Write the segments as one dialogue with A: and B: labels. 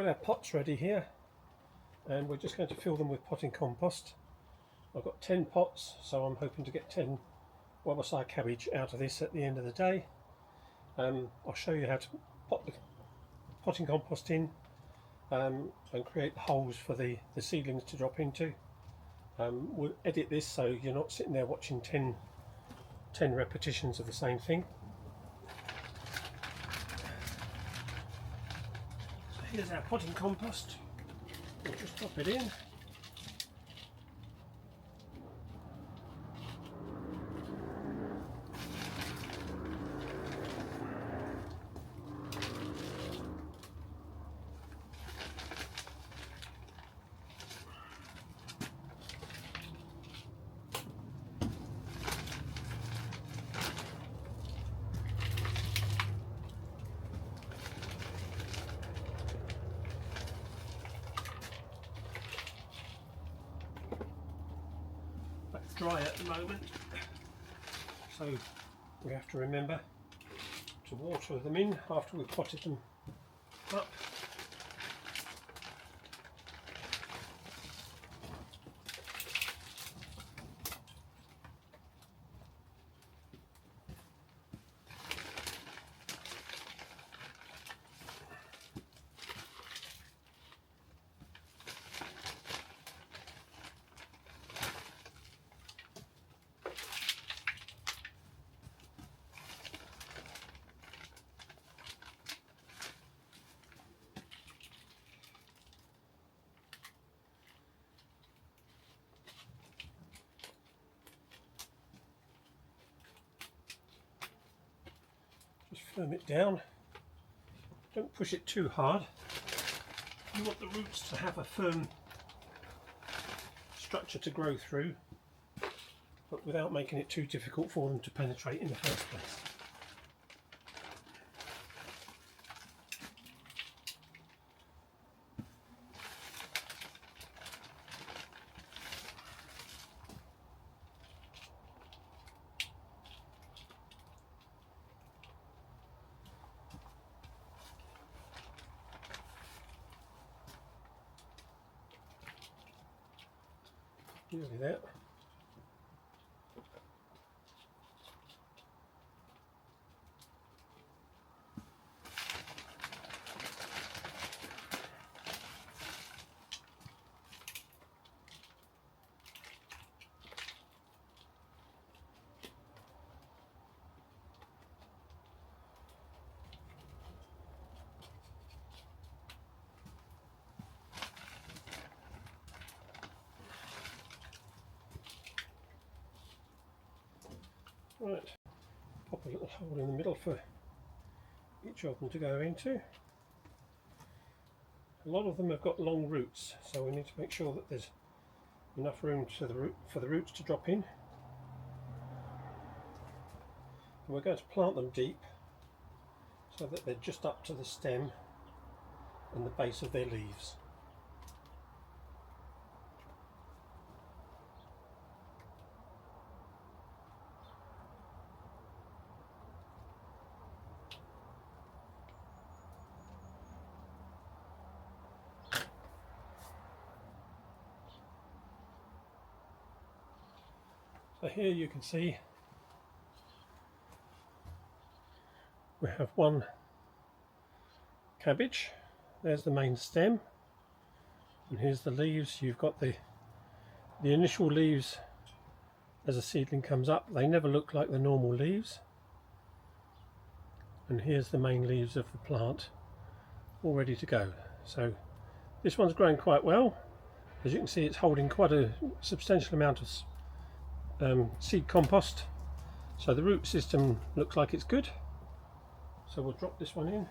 A: Got our pots ready here, and we're just going to fill them with potting compost. I've got 10 pots, so I'm hoping to get 10 WaWatsai cabbage out of this at the end of the day. I'll show you how to pot the potting compost in and create the holes for the seedlings to drop into. We'll edit this so you're not sitting there watching 10 repetitions of the same thing. So here's our potting compost. We'll just drop it in. Dry at the moment, so we have to remember to water them in after we've potted them up. Just firm it down, don't push it too hard. You want the roots to have a firm structure to grow through, but without making it too difficult for them to penetrate in the first place. Nearly there. Right, pop a little hole in the middle for each of them to go into. A lot of them have got long roots, so we need to make sure that there's enough room for the roots to drop in. And we're going to plant them deep so that they're just up to the stem and the base of their leaves. So here you can see we have one cabbage. There's the main stem, and here's the leaves. You've got the initial leaves as a seedling comes up. They never look like the normal leaves. And here's the main leaves of the plant all ready to go. So this one's growing quite well. As you can see, it's holding quite a substantial amount of seed compost, so the root system looks like it's good. So we'll drop this one in.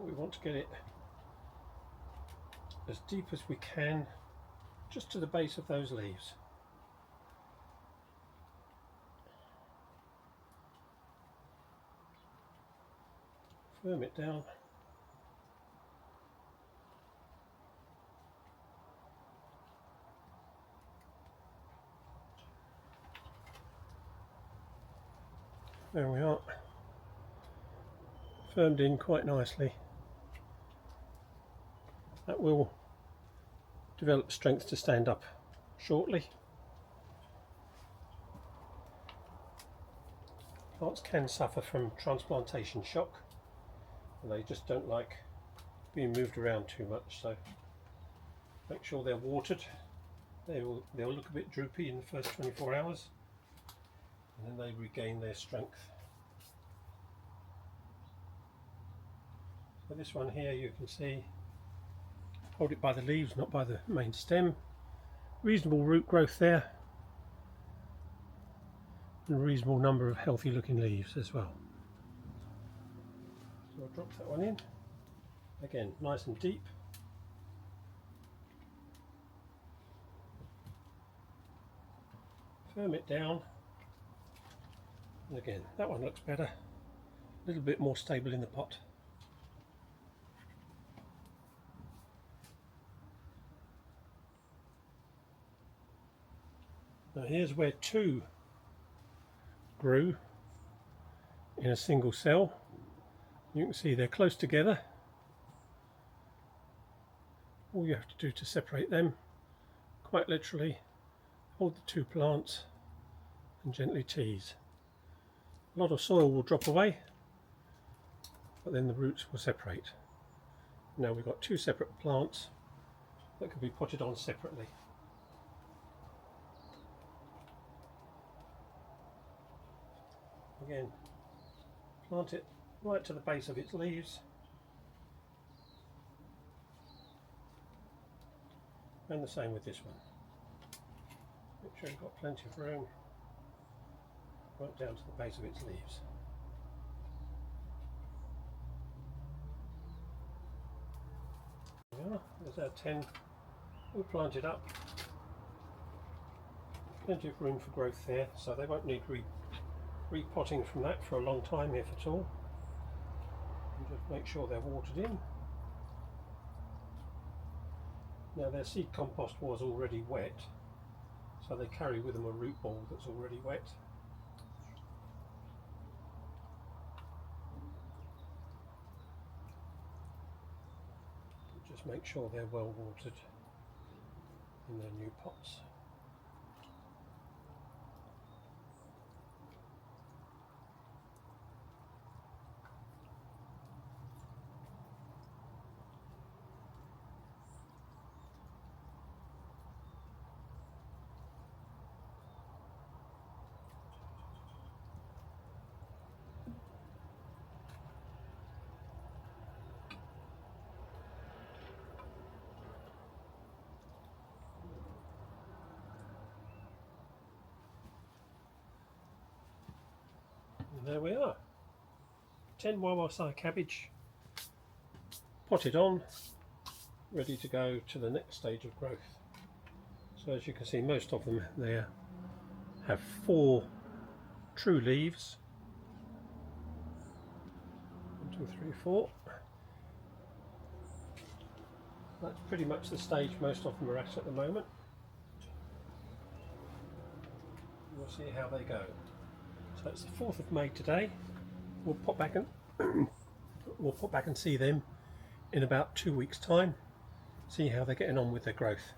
A: We want to get it as deep as we can, just to the base of those leaves. Firm it down. There we are. firmed in quite nicely. That will develop strength to stand up shortly. Plants can suffer from transplantation shock, and they just don't like being moved around too much, so make sure they're watered. They'll look a bit droopy in the first 24 hours, and then they regain their strength. So this one here, you can see, hold it by the leaves, not by the main stem. Reasonable root growth there, and a reasonable number of healthy looking leaves as well. So I'll drop that one in. Again, nice and deep. Firm it down. And again, that one looks better. A little bit more stable in the pot. Now here's where two grew in a single cell. You can see they're close together. All you have to do to separate them, quite literally, hold the two plants and gently tease. A lot of soil will drop away, but then the roots will separate. Now we've got two separate plants that can be potted on separately. Again, plant it right to the base of its leaves, and the same with this one. Make sure you've got plenty of room right down to the base of its leaves. There we are. There's our 10 all planted up. Plenty of room for growth there, so they won't need repotting from that for a long time if at all. And just make sure they're watered in. Now their seed compost was already wet, so they carry with them a root ball that's already wet. Just make sure they're well watered in their new pots. And there we are, 10 WaWatsai cabbage potted on, ready to go to the next stage of growth. So as you can see, most of them there have 4 true leaves. 1, 2, 3, 4. That's pretty much the stage most of them are at the moment. We'll see how they go. So it's the 4th of May today. We'll pop back and see them in about 2 weeks' time. See how they're getting on with their growth.